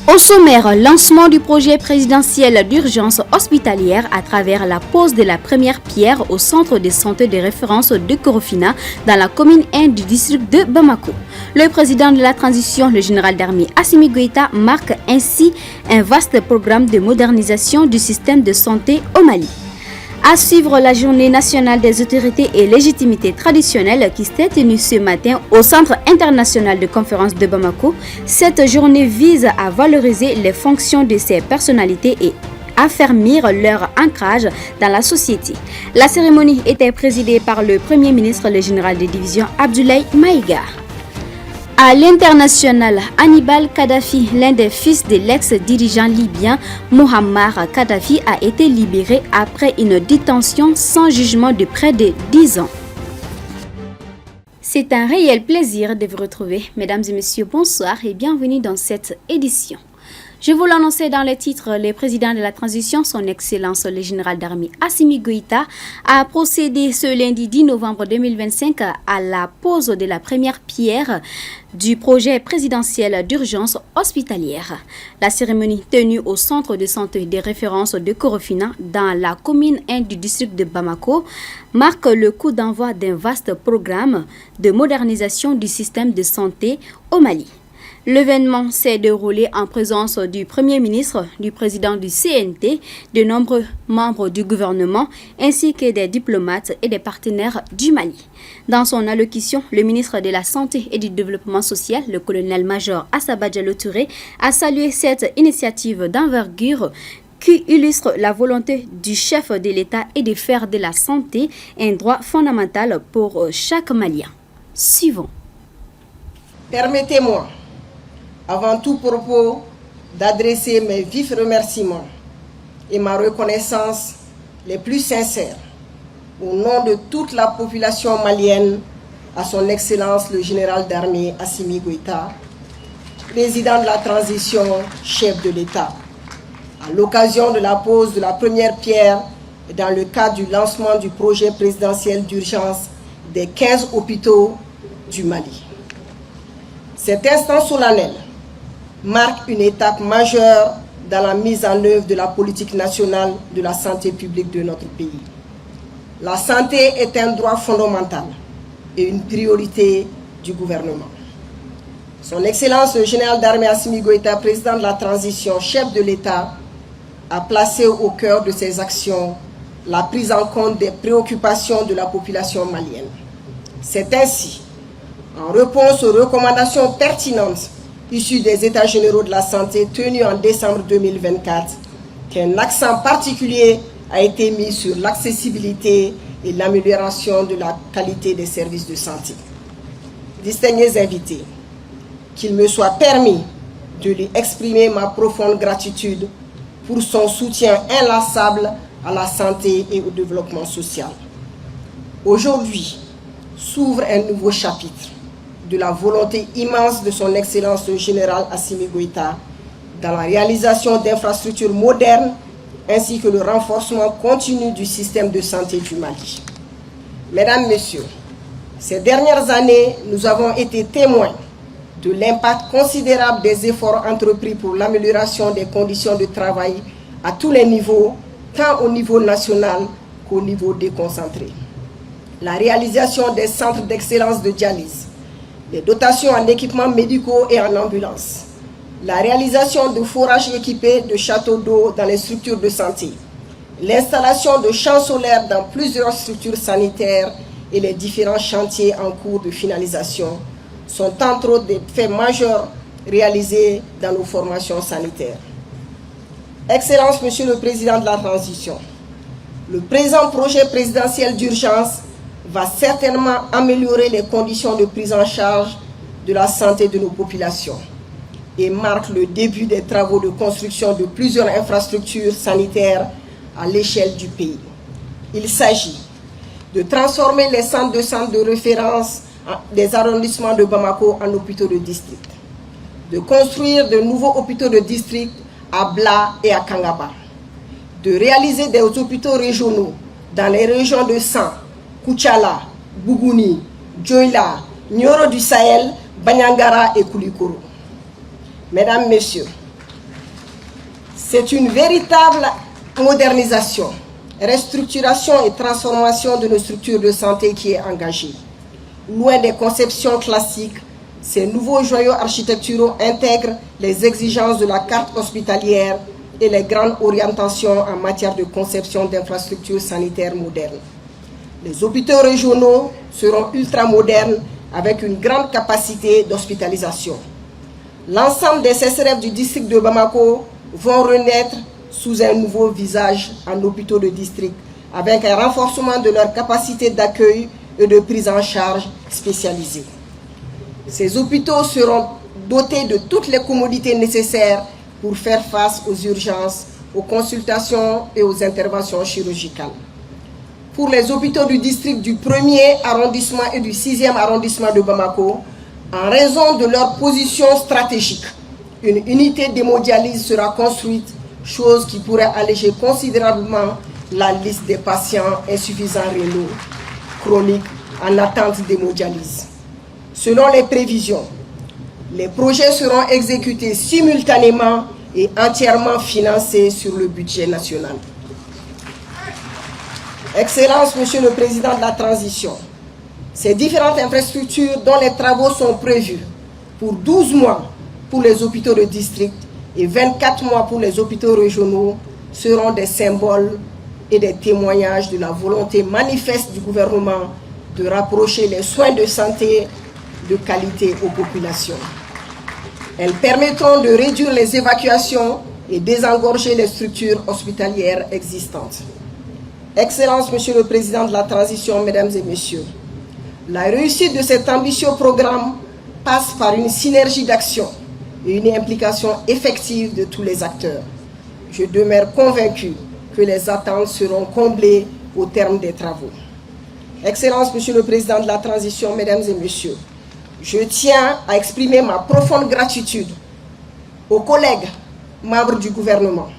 Au sommaire, lancement du projet présidentiel d'urgence hospitalière à travers la pose de la première pierre au centre de santé de référence de Korofina dans la commune 1 du district de Bamako. Le président de la transition, le général d'armée Assimi Goïta, marque ainsi un vaste programme de modernisation du système de santé au Mali. À suivre la journée nationale des autorités et légitimités traditionnelles qui s'est tenue ce matin au Centre international de conférence de Bamako. Cette journée vise à valoriser les fonctions de ces personnalités et affermir leur ancrage dans la société. La cérémonie était présidée par le Premier ministre, le général de division Abdoulaye Maïga. À l'international, Hannibal Kadhafi, l'un des fils de l'ex-dirigeant libyen Muammar Kadhafi, a été libéré après une détention sans jugement de près de 10 ans. C'est un réel plaisir de vous retrouver. Mesdames et messieurs, bonsoir et bienvenue dans cette édition. Je vous l'annonçais dans le titre, le président de la transition, son excellence le général d'armée Assimi Goïta, a procédé ce lundi 10 novembre 2025 à la pose de la première pierre du projet présidentiel d'urgence hospitalière. La cérémonie tenue au centre de santé de référence de Korofina dans la commune 1 du district de Bamako marque le coup d'envoi d'un vaste programme de modernisation du système de santé au Mali. L'événement s'est déroulé en présence du Premier ministre, du président du CNT, de nombreux membres du gouvernement, ainsi que des diplomates et des partenaires du Mali. Dans son allocution, le ministre de la Santé et du Développement social, le colonel-major Assaba Diallo Touré, a salué cette initiative d'envergure qui illustre la volonté du chef de l'État et de faire de la santé un droit fondamental pour chaque Malien. Suivons. Permettez-moi, avant tout propos, d'adresser mes vifs remerciements et ma reconnaissance les plus sincères au nom de toute la population malienne à son Excellence le général d'armée Assimi Goïta, président de la transition, chef de l'État, à l'occasion de la pose de la première pierre dans le cadre du lancement du projet présidentiel d'urgence des 15 hôpitaux du Mali. Cet instant solennel marque une étape majeure dans la mise en œuvre de la politique nationale de la santé publique de notre pays. La santé est un droit fondamental et une priorité du gouvernement. Son Excellence le général d'armée Assimi Goïta, président de la transition, chef de l'État, a placé au cœur de ses actions la prise en compte des préoccupations de la population malienne. C'est ainsi, en réponse aux recommandations pertinentes issues des États généraux de la santé tenus en décembre 2024, qu'un accent particulier a été mis sur l'accessibilité et l'amélioration de la qualité des services de santé. Distingués invités, qu'il me soit permis de lui exprimer ma profonde gratitude pour son soutien inlassable à la santé et au développement social. Aujourd'hui s'ouvre un nouveau chapitre de la volonté immense de son Excellence le général Assimi Goïta dans la réalisation d'infrastructures modernes ainsi que le renforcement continu du système de santé du Mali. Mesdames, Messieurs, ces dernières années, nous avons été témoins de l'impact considérable des efforts entrepris pour l'amélioration des conditions de travail à tous les niveaux, tant au niveau national qu'au niveau déconcentré. La réalisation des centres d'excellence de dialyse, les dotations en équipements médicaux et en ambulances, la réalisation de forages équipés de châteaux d'eau dans les structures de santé, l'installation de champs solaires dans plusieurs structures sanitaires et les différents chantiers en cours de finalisation sont entre autres des faits majeurs réalisés dans nos formations sanitaires. Excellence, Monsieur le Président de la Transition, le présent projet présidentiel d'urgence va certainement améliorer les conditions de prise en charge de la santé de nos populations et marque le début des travaux de construction de plusieurs infrastructures sanitaires à l'échelle du pays. Il s'agit de transformer les centres de référence des arrondissements de Bamako en hôpitaux de district, de construire de nouveaux hôpitaux de district à Bla et à Kangaba, de réaliser des hôpitaux régionaux dans les régions de San, Kouchala, Bougouni, Djoila, Nioro du Sahel, Banyangara et Koulikoro. Mesdames, Messieurs, C'est une véritable modernisation, restructuration et transformation de nos structures de santé qui est engagée. Loin des conceptions classiques, ces nouveaux joyaux architecturaux intègrent les exigences de la carte hospitalière et les grandes orientations en matière de conception d'infrastructures sanitaires modernes. Les hôpitaux régionaux seront ultramodernes avec une grande capacité d'hospitalisation. L'ensemble des CCRF du district de Bamako vont renaître sous un nouveau visage en hôpitaux de district, avec un renforcement de leur capacité d'accueil et de prise en charge spécialisée. Ces hôpitaux seront dotés de toutes les commodités nécessaires pour faire face aux urgences, aux consultations et aux interventions chirurgicales. Pour les hôpitaux du district du 1er arrondissement et du 6e arrondissement de Bamako, en raison de leur position stratégique, une unité d'hémodialyse sera construite, chose qui pourrait alléger considérablement la liste des patients insuffisants rénaux chroniques en attente d'hémodialyse. Selon les prévisions, les projets seront exécutés simultanément et entièrement financés sur le budget national. Excellence, Monsieur le Président de la Transition, ces différentes infrastructures dont les travaux sont prévus pour 12 mois pour les hôpitaux de district et 24 mois pour les hôpitaux régionaux seront des symboles et des témoignages de la volonté manifeste du gouvernement de rapprocher les soins de santé de qualité aux populations. Elles permettront de réduire les évacuations et désengorger les structures hospitalières existantes. Excellence, Monsieur le Président de la Transition, Mesdames et Messieurs, la réussite de cet ambitieux programme passe par une synergie d'action et une implication effective de tous les acteurs. Je demeure convaincu que les attentes seront comblées au terme des travaux. Excellence, Monsieur le Président de la Transition, Mesdames et Messieurs, je tiens à exprimer ma profonde gratitude aux collègues membres du gouvernement,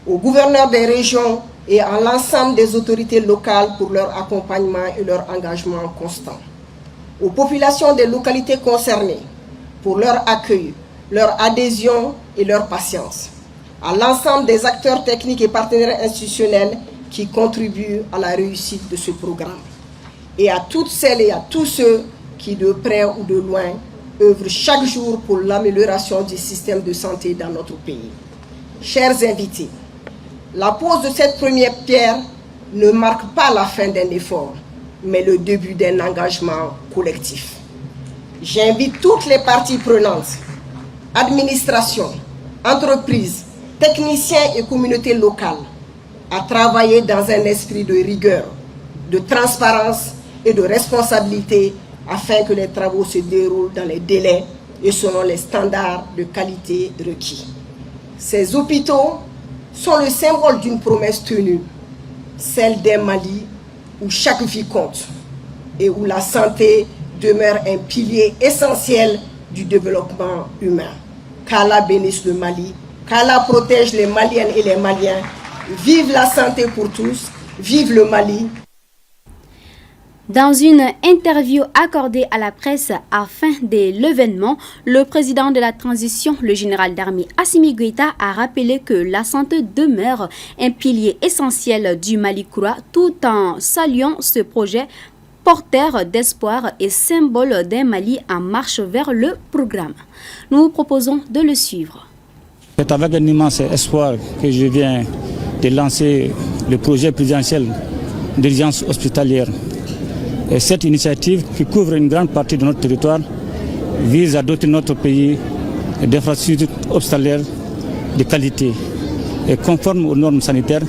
aux gouverneurs des régions et à l'ensemble des autorités locales pour leur accompagnement et leur engagement constant, aux populations des localités concernées pour leur accueil, leur adhésion et leur patience, à l'ensemble des acteurs techniques et partenaires institutionnels qui contribuent à la réussite de ce programme, et à toutes celles et à tous ceux qui, de près ou de loin, œuvrent chaque jour pour l'amélioration du système de santé dans notre pays. Chers invités, la pose de cette première pierre ne marque pas la fin d'un effort, mais le début d'un engagement collectif. J'invite toutes les parties prenantes, administration, entreprises, techniciens et communautés locales, à travailler dans un esprit de rigueur, de transparence et de responsabilité afin que les travaux se déroulent dans les délais et selon les standards de qualité requis. Ces hôpitaux sont le symbole d'une promesse tenue, celle d'un Mali où chaque vie compte et où la santé demeure un pilier essentiel du développement humain. Qu'Allah bénisse le Mali, qu'Allah protège les Maliennes et les Maliens. Vive la santé pour tous, vive le Mali. Dans une interview accordée à la presse à la fin de l'événement, le président de la transition, le général d'armée Assimi Goïta, a rappelé que la santé demeure un pilier essentiel du Mali Koura, tout en saluant ce projet porteur d'espoir et symbole d'un Mali en marche vers le programme. Nous vous proposons de le suivre. C'est avec un immense espoir que je viens de lancer le projet présidentiel d'urgence hospitalière. Et cette initiative, qui couvre une grande partie de notre territoire, vise à doter notre pays d'infrastructures hospitalières de qualité et conformes aux normes sanitaires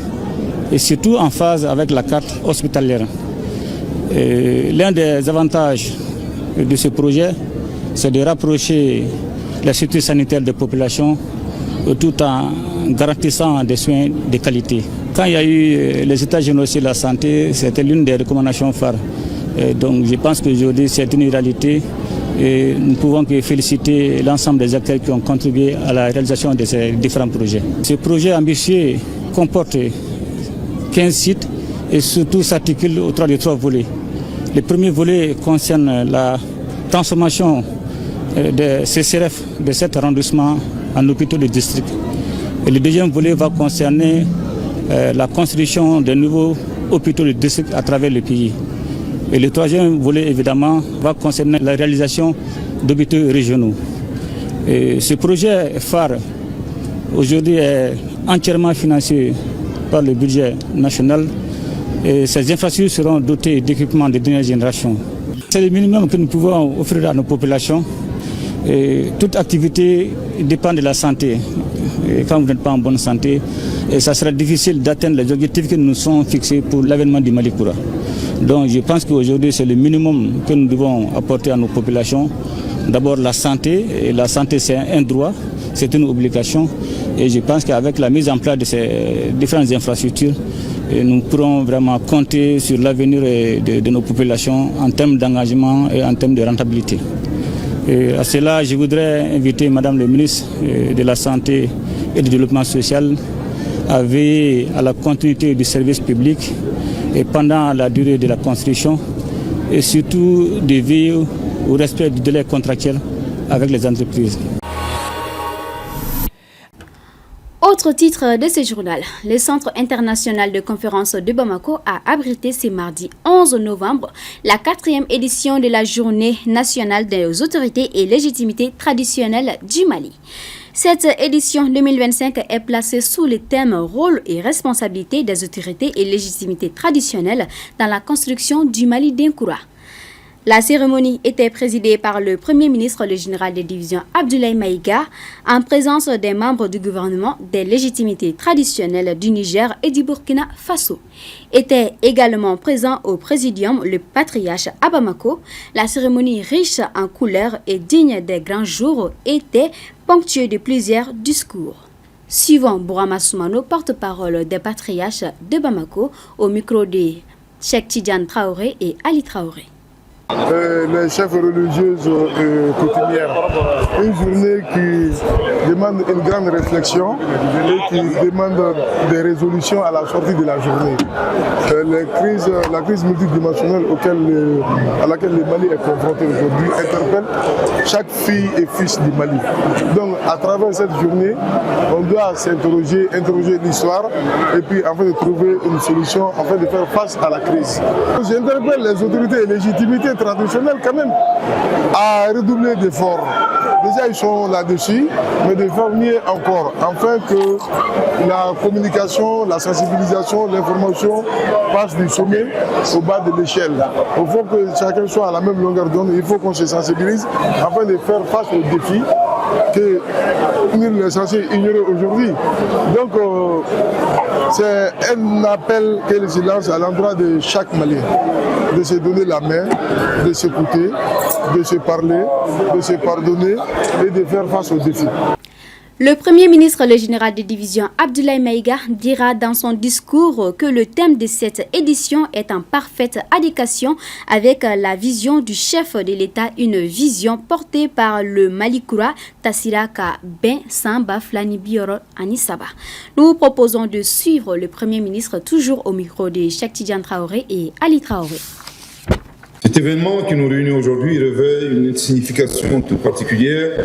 et surtout en phase avec la carte hospitalière. L'un des avantages de ce projet, c'est de rapprocher la sécurité sanitaire des populations tout en garantissant des soins de qualité. Quand il y a eu les états généraux sur la santé, c'était l'une des recommandations phares. Donc je pense qu'aujourd'hui c'est une réalité et nous ne pouvons que féliciter l'ensemble des acteurs qui ont contribué à la réalisation de ces différents projets. Ce projet ambitieux comporte 15 sites et surtout s'articule autour de 3 volets. Le premier volet concerne la transformation des CCRF de cet arrondissement en hôpitaux de district. Et le deuxième volet va concerner la construction de nouveaux hôpitaux de district à travers le pays. Et le troisième volet, évidemment, va concerner la réalisation d'hôpitaux régionaux. Et ce projet phare, aujourd'hui, est entièrement financé par le budget national. Et ces infrastructures seront dotées d'équipements de dernière génération. C'est le minimum que nous pouvons offrir à nos populations. Et toute activité dépend de la santé. Et quand vous n'êtes pas en bonne santé, ça sera difficile d'atteindre les objectifs que nous nous sommes fixés pour l'avènement du Mali Koura. Donc je pense qu'aujourd'hui c'est le minimum que nous devons apporter à nos populations. D'abord la santé, et la santé c'est un droit, c'est une obligation. Et je pense qu'avec la mise en place de ces différentes infrastructures, nous pourrons vraiment compter sur l'avenir de nos populations en termes d'engagement et en termes de rentabilité. Et à cela, je voudrais inviter Madame le ministre de la Santé et du Développement social à veiller à la continuité du service public et pendant la durée de la construction et surtout de veiller au respect du délai contractuel avec les entreprises. Autre titre de ce journal, le Centre international de conférence de Bamako a abrité ce mardi 11 novembre la 4e édition de la Journée nationale des autorités et légitimités traditionnelles du Mali. Cette édition 2025 est placée sous le thème Rôle et responsabilité des autorités et légitimités traditionnelles dans la construction du Mali d'Inkoura. La cérémonie était présidée par le Premier ministre, le général de division Abdoulaye Maïga, en présence des membres du gouvernement des légitimités traditionnelles du Niger et du Burkina Faso. Était également présent au présidium le patriarche à Bamako. La cérémonie riche en couleurs et digne des grands jours était ponctuée de plusieurs discours. Suivant Bourama Soumano, porte-parole des patriarches de Bamako, au micro de Cheikh Tidiane Traoré et Ali Traoré. Les chefs religieuses coutumières. Une journée qui demande une grande réflexion et qui demande des résolutions à la sortie de la journée. La crise multidimensionnelle à laquelle le Mali est confronté aujourd'hui interpelle chaque fille et fils du Mali. Donc à travers cette journée, on doit s'interroger, interroger l'histoire et puis afin de trouver une solution, afin de faire face à la crise. J'interpelle les autorités et légitimités traditionnelles quand même à redoubler d'efforts. Déjà ils sont là-dessus, mais de faire mieux encore, afin que la communication, la sensibilisation, l'information passe du sommet au bas de l'échelle. Il faut que chacun soit à la même longueur d'onde, il faut qu'on se sensibilise afin de faire face aux défis que nul n'est censé ignorer aujourd'hui. Donc c'est un appel que je lance à l'endroit de chaque Malien, de se donner la main, de s'écouter, de se parler, de se pardonner et de faire face aux défis. Le Premier ministre, le général de division Abdoulaye Maïga, dira dans son discours que le thème de cette édition est en parfaite adéquation avec la vision du chef de l'État, une vision portée par le Mali Koura Tassiraka Ben Samba Flani Bioro Anisaba. Nous proposons de suivre le Premier ministre toujours au micro de Cheikh Tidiane Traoré et Ali Traoré. Cet événement qui nous réunit aujourd'hui revêt une signification toute particulière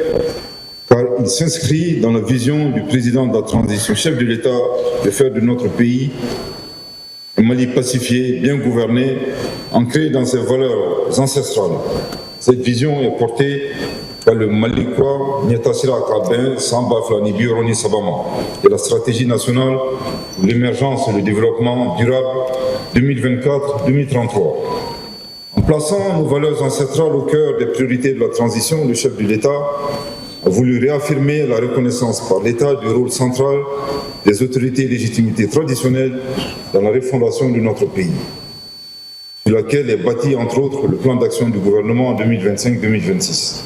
car il s'inscrit dans la vision du président de la transition, chef de l'État, de faire de notre pays un Mali pacifié, bien gouverné, ancré dans ses valeurs ancestrales. Cette vision est portée par le Mali Koura Nyatasira Akaben Samba Flani Bioroni Sabama de la stratégie nationale pour l'émergence et le développement durable 2024-2033. En plaçant nos valeurs ancestrales au cœur des priorités de la transition, le chef de l'État a voulu réaffirmer la reconnaissance par l'État du rôle central des autorités et légitimités traditionnelles dans la refondation de notre pays, sur laquelle est bâti entre autres le plan d'action du gouvernement en 2025-2026.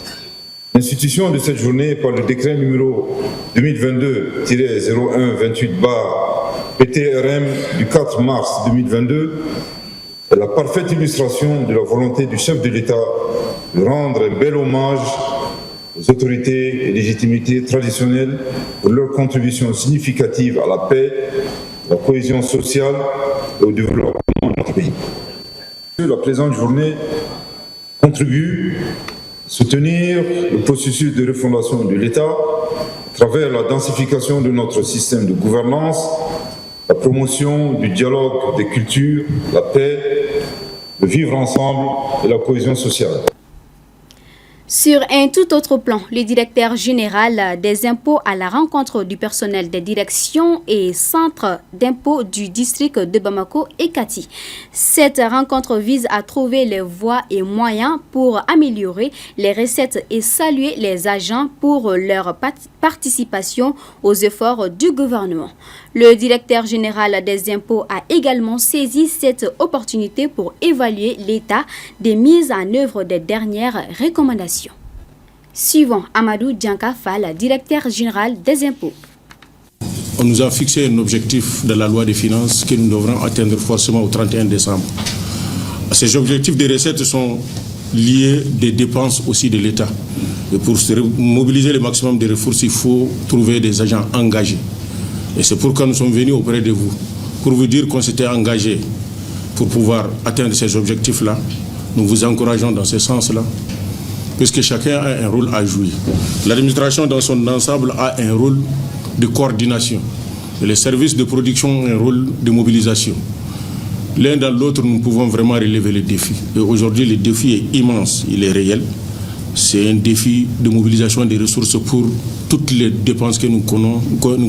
L'institution de cette journée par le décret numéro 2022-0128-PTRM du 4 mars 2022 est la parfaite illustration de la volonté du chef de l'État de rendre un bel hommage aux autorités et légitimités traditionnelles pour leur contribution significative à la paix, la cohésion sociale et au développement de notre pays. La présente journée contribue à soutenir le processus de refondation de l'État à travers la densification de notre système de gouvernance, la promotion du dialogue des cultures, la paix, le vivre ensemble et la cohésion sociale. Sur un tout autre plan, le directeur général des impôts à la rencontre du personnel des directions et centres d'impôts du district de Bamako et Kati. Cette rencontre vise à trouver les voies et moyens pour améliorer les recettes et saluer les agents pour leur participation aux efforts du gouvernement. Le directeur général des impôts a également saisi cette opportunité pour évaluer l'état des mises en œuvre des dernières recommandations. Suivant Amadou Dianka Fall, directeur général des impôts. On nous a fixé un objectif dans la loi des finances que nous devrons atteindre forcément au 31 décembre. Ces objectifs de recettes sont liés des dépenses aussi de l'État. Et pour mobiliser le maximum de ressources, il faut trouver des agents engagés. Et c'est pourquoi nous sommes venus auprès de vous, pour vous dire qu'on s'était engagé pour pouvoir atteindre ces objectifs-là. Nous vous encourageons dans ce sens-là, puisque chacun a un rôle à jouer. L'administration dans son ensemble a un rôle de coordination. Et les services de production ont un rôle de mobilisation. L'un dans l'autre, nous pouvons vraiment relever les défis. Et aujourd'hui, le défi est immense, il est réel. C'est un défi de mobilisation des ressources pour toutes les dépenses que nous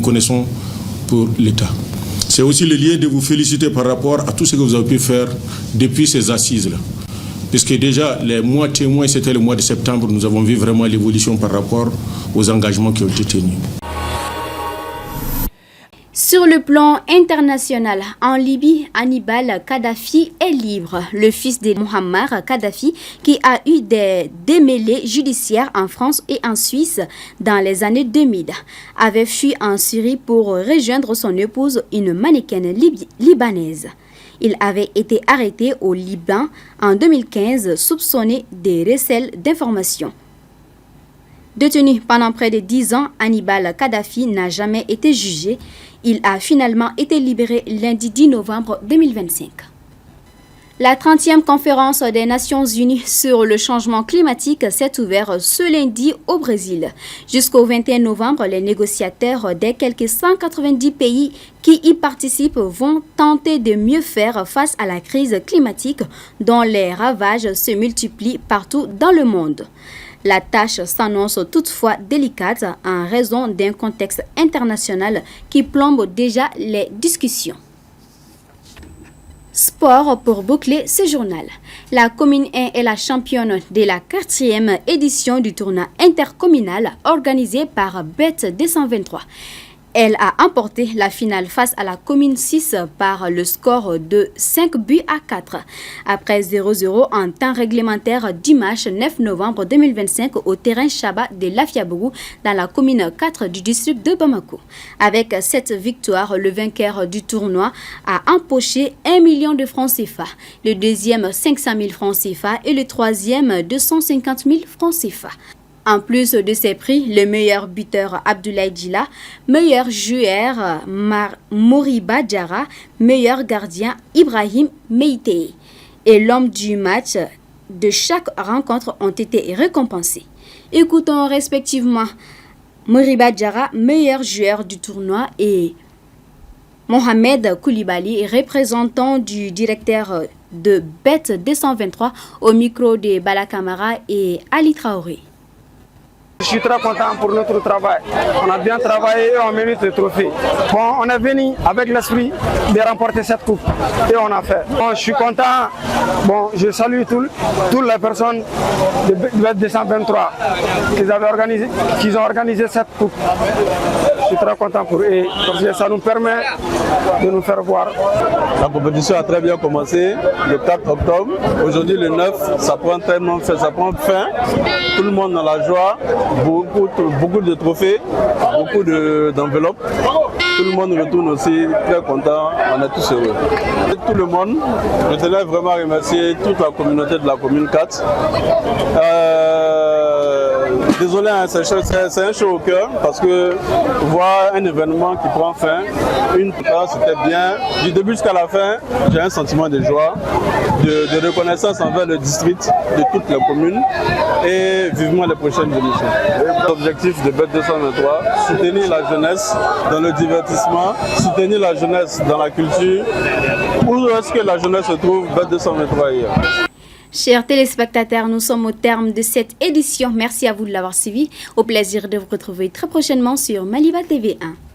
connaissons pour l'État. C'est aussi le lien de vous féliciter par rapport à tout ce que vous avez pu faire depuis ces assises-là. Puisque déjà, les mois témoins, c'était le mois de septembre, nous avons vu vraiment l'évolution par rapport aux engagements qui ont été tenus. Sur le plan international, en Libye, Hannibal Kadhafi est libre. Le fils de Muammar Kadhafi, qui a eu des démêlés judiciaires en France et en Suisse dans les années 2000, avait fui en Syrie pour rejoindre son épouse, une mannequin libanaise. Il avait été arrêté au Liban en 2015, soupçonné des recels d'informations. Détenu pendant près de 10 ans, Hannibal Kadhafi n'a jamais été jugé. Il a finalement été libéré lundi 10 novembre 2025. La 30e conférence des Nations Unies sur le changement climatique s'est ouverte ce lundi au Brésil. Jusqu'au 21 novembre, les négociateurs des quelques 190 pays qui y participent vont tenter de mieux faire face à la crise climatique dont les ravages se multiplient partout dans le monde. La tâche s'annonce toutefois délicate en raison d'un contexte international qui plombe déjà les discussions. Sport pour boucler ce journal. La commune 1 est la championne de la 4e édition du tournoi intercommunal organisé par BET 223. Elle a emporté la finale face à la commune 6 par le score de 5 buts à 4. Après 0-0 en temps réglementaire dimanche 9 novembre 2025 au terrain Chaba de Lafiabougou dans la commune 4 du district de Bamako. Avec cette victoire, le vainqueur du tournoi a empoché 1 million de francs CFA, le deuxième 500 000 francs CFA et le troisième 250 000 francs CFA. En plus de ces prix, le meilleur buteur Abdoulaye Djila, meilleur joueur Moriba Diarra, meilleur gardien Ibrahim Meïté et l'homme du match de chaque rencontre ont été récompensés. Écoutons respectivement Moriba Diarra, meilleur joueur du tournoi, et Mohamed Koulibaly, représentant du directeur de BET 223 au micro de Bala Kamara et Ali Traoré. Je suis très content pour notre travail. On a bien travaillé et on mérite le trophée. Bon, on est venu avec l'esprit de remporter cette coupe et on a fait. Bon, je suis content. Bon, je salue toutes les personnes de BET 223 qui ont organisé cette coupe. Je suis très content pour eux parce que ça nous permet de nous faire voir. La compétition a très bien commencé le 4 octobre. Aujourd'hui, le 9, ça prend fin. Tout le monde a la joie. Beaucoup de trophées, beaucoup d'enveloppes. Tout le monde retourne aussi très content, on est tous heureux. Et tout le monde, je tenais vraiment à remercier toute la communauté de la commune 4. désolé, hein, c'est un chaud au cœur parce que voir un événement qui prend fin, c'était bien. Du début jusqu'à la fin, j'ai un sentiment de joie, de reconnaissance envers le district, de toutes les communes et vivement les prochaines émissions. L'objectif de BET 223, soutenir la jeunesse dans le divertissement, soutenir la jeunesse dans la culture. Où est-ce que la jeunesse se trouve BET 223 hier? Chers téléspectateurs, nous sommes au terme de cette édition. Merci à vous de l'avoir suivi. Au plaisir de vous retrouver très prochainement sur Maliba TV 1.